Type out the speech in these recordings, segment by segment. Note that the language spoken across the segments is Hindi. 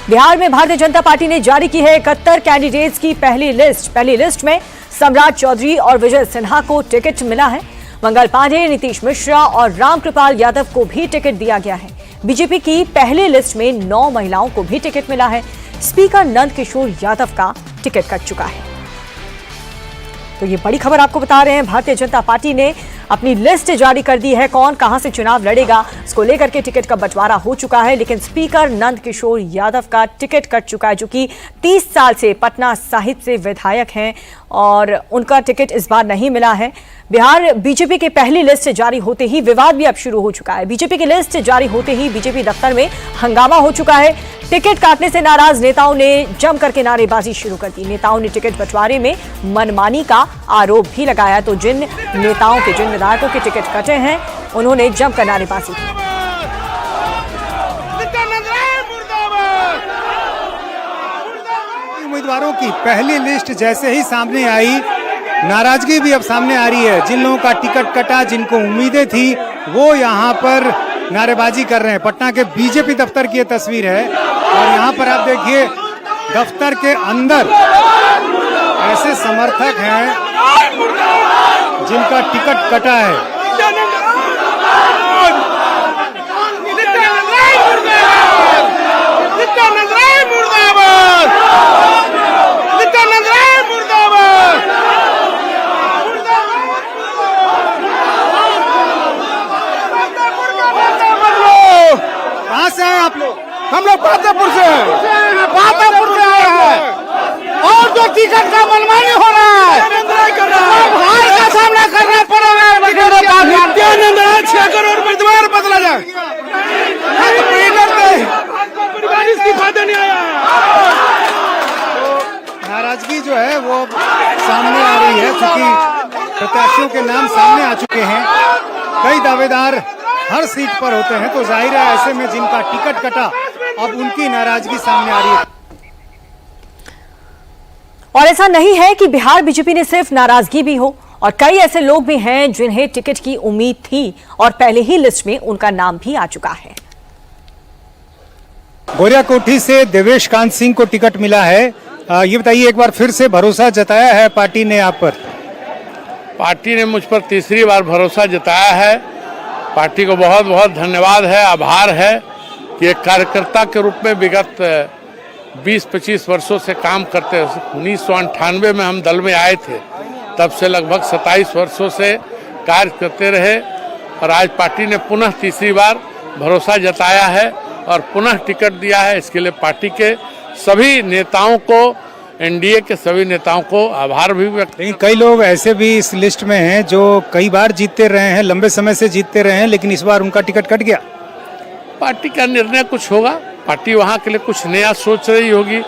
बिहार में भारतीय जनता पार्टी ने जारी की है 71 कैंडिडेट्स की पहली लिस्ट में सम्राट चौधरी और विजय सिन्हा को टिकट मिला है। मंगल पांडे, नीतीश मिश्रा और रामकृपाल यादव को भी टिकट दिया गया है। बीजेपी की पहली लिस्ट में 9 महिलाओं को भी टिकट मिला है। स्पीकर नंद किशोर यादव का टिकट कट चुका है। तो ये बड़ी खबर आपको बता रहे हैं, भारतीय जनता पार्टी ने अपनी लिस्ट जारी कर दी है। कौन कहां से चुनाव लड़ेगा इसको लेकर के टिकट का बंटवारा हो चुका है, लेकिन स्पीकर नंद किशोर यादव का टिकट कट चुका है, जो कि 30 साल से पटना साहिब से विधायक हैं और उनका टिकट इस बार नहीं मिला है। बिहार बीजेपी की पहली लिस्ट जारी होते ही विवाद भी अब शुरू हो चुका है। बीजेपी की लिस्ट जारी होते ही बीजेपी दफ्तर में हंगामा हो चुका है। टिकट काटने से नाराज नेताओं ने जम करके नारेबाजी शुरू कर दी। नेताओं ने टिकट बंटवारे में मनमानी का आरोप भी लगाया। तो जिन विधायकों के टिकट कटे हैं उन्होंने जमकर नारेबाजी की। उम्मीदवारों की पहली लिस्ट जैसे ही सामने आई, नाराजगी भी अब सामने आ रही है। जिन लोगों का टिकट कटा, जिनको उम्मीदें थी, वो यहाँ पर नारेबाजी कर रहे हैं। पटना के बीजेपी दफ्तर की ये तस्वीर है और यहाँ पर आप देखिए दफ्तर के अंदर ऐसे समर्थक हैं जिनका टिकट कटा है। कहाँ से हैं आप लोग? हम लोग पातेपुर से आए हैं और जो टिकट का मनमानी हो रहा है, हार का सामना करना पड़ेगा। नित्यानंद राय 6 करोड़ उम्मीदवार बदला जाए, इस्तीफा देने आया। नाराजगी जो है वो सामने आ रही है, क्योंकि प्रत्याशियों के नाम सामने आ चुके हैं। कई दावेदार हर सीट पर होते हैं, तो जाहिर है ऐसे में जिनका टिकट कटा अब उनकी नाराजगी सामने आ रही है। और ऐसा नहीं है कि बिहार बीजेपी ने सिर्फ नाराजगी भी हो, और कई ऐसे लोग भी हैं जिन्हें टिकट की उम्मीद थी और पहले ही लिस्ट में उनका नाम भी आ चुका है। गोरियाकोठी से देवेश कांत सिंह को टिकट मिला है। ये बताइए, एक बार फिर से भरोसा जताया है पार्टी ने आप पर? पार्टी ने मुझ पर तीसरी बार भरोसा जताया है। पार्टी को बहुत बहुत धन्यवाद है, आभार है कि एक कार्यकर्ता के रूप में विगत 20-25 वर्षों से काम करते। 1998 में हम दल में आए थे, तब से लगभग 27 वर्षों से कार्य करते रहे और आज पार्टी ने पुनः तीसरी बार भरोसा जताया है और पुनः टिकट दिया है। इसके लिए पार्टी के सभी नेताओं को, एनडीए के सभी नेताओं को आभार भी व्यक्त। लेकिन कई लोग ऐसे भी इस लिस्ट में हैं जो कई बार जीतते रहे हैं, लंबे समय से जीतते रहे हैं, लेकिन इस बार उनका टिकट कट गया। पार्टी का निर्णय कुछ होगा, पार्टी वहाँ के लिए कुछ नया सोच रही होगी।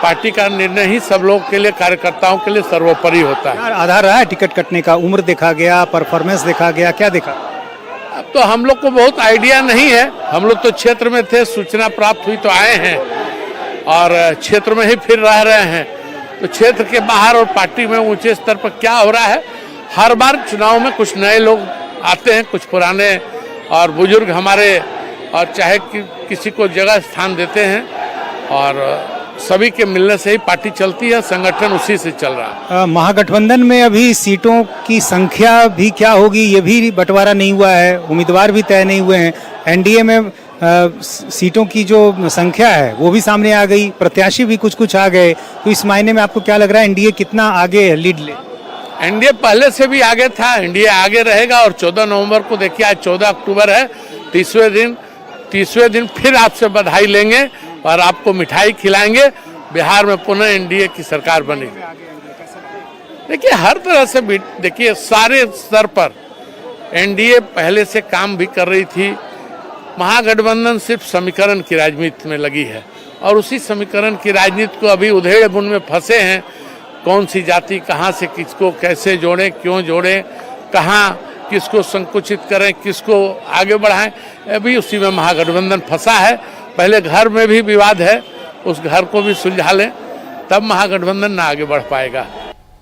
पार्टी का निर्णय ही सब लोग के लिए, कार्यकर्ताओं के लिए सर्वोपरि होता है। आधार रहा है टिकट कटने का? उम्र देखा गया, परफॉर्मेंस देखा गया, क्या देखा? अब तो हम लोग को बहुत आइडिया नहीं है। हम लोग तो क्षेत्र में थे, सूचना प्राप्त हुई तो आए हैं और क्षेत्र में ही फिर रह रहे हैं। तो क्षेत्र के बाहर और पार्टी में ऊंचे स्तर पर क्या हो रहा है, हर बार चुनाव में कुछ नए लोग आते हैं, कुछ पुराने और बुजुर्ग हमारे, और चाहे किसी को जगह स्थान देते हैं और सभी के मिलने से ही पार्टी चलती है, संगठन उसी से चल रहा है। महागठबंधन में अभी सीटों की संख्या भी क्या होगी, ये भी बंटवारा नहीं हुआ है, उम्मीदवार भी तय नहीं हुए हैं। एनडीए में सीटों की जो संख्या है वो भी सामने आ गई, प्रत्याशी भी कुछ आ गए। तो इस मायने में आपको क्या लग रहा है, एनडीए कितना आगे है, लीड ले? एनडीए पहले से भी आगे था, एनडीए आगे रहेगा। और 14 नवंबर को देखिए, आज 14 अक्टूबर है, 30वें दिन फिर आपसे बधाई लेंगे और आपको मिठाई खिलाएंगे। बिहार में पुनः एनडीए की सरकार बनेगी। देखिए हर तरह से, देखिए सारे स्तर पर एनडीए पहले से काम भी कर रही थी। महागठबंधन सिर्फ समीकरण की राजनीति में लगी है और उसी समीकरण की राजनीति को अभी उधेड़ बुन में फंसे हैं। कौन सी जाति कहाँ से किसको कैसे जोड़ें, क्यों जोड़ें, कहाँ किसको संकुचित करें, किसको आगे बढ़ाएं, अभी उसी में महागठबंधन फंसा है। पहले घर में भी विवाद है, उस घर को भी सुलझा लें, तब महागठबंधन ना आगे बढ़ पाएगा।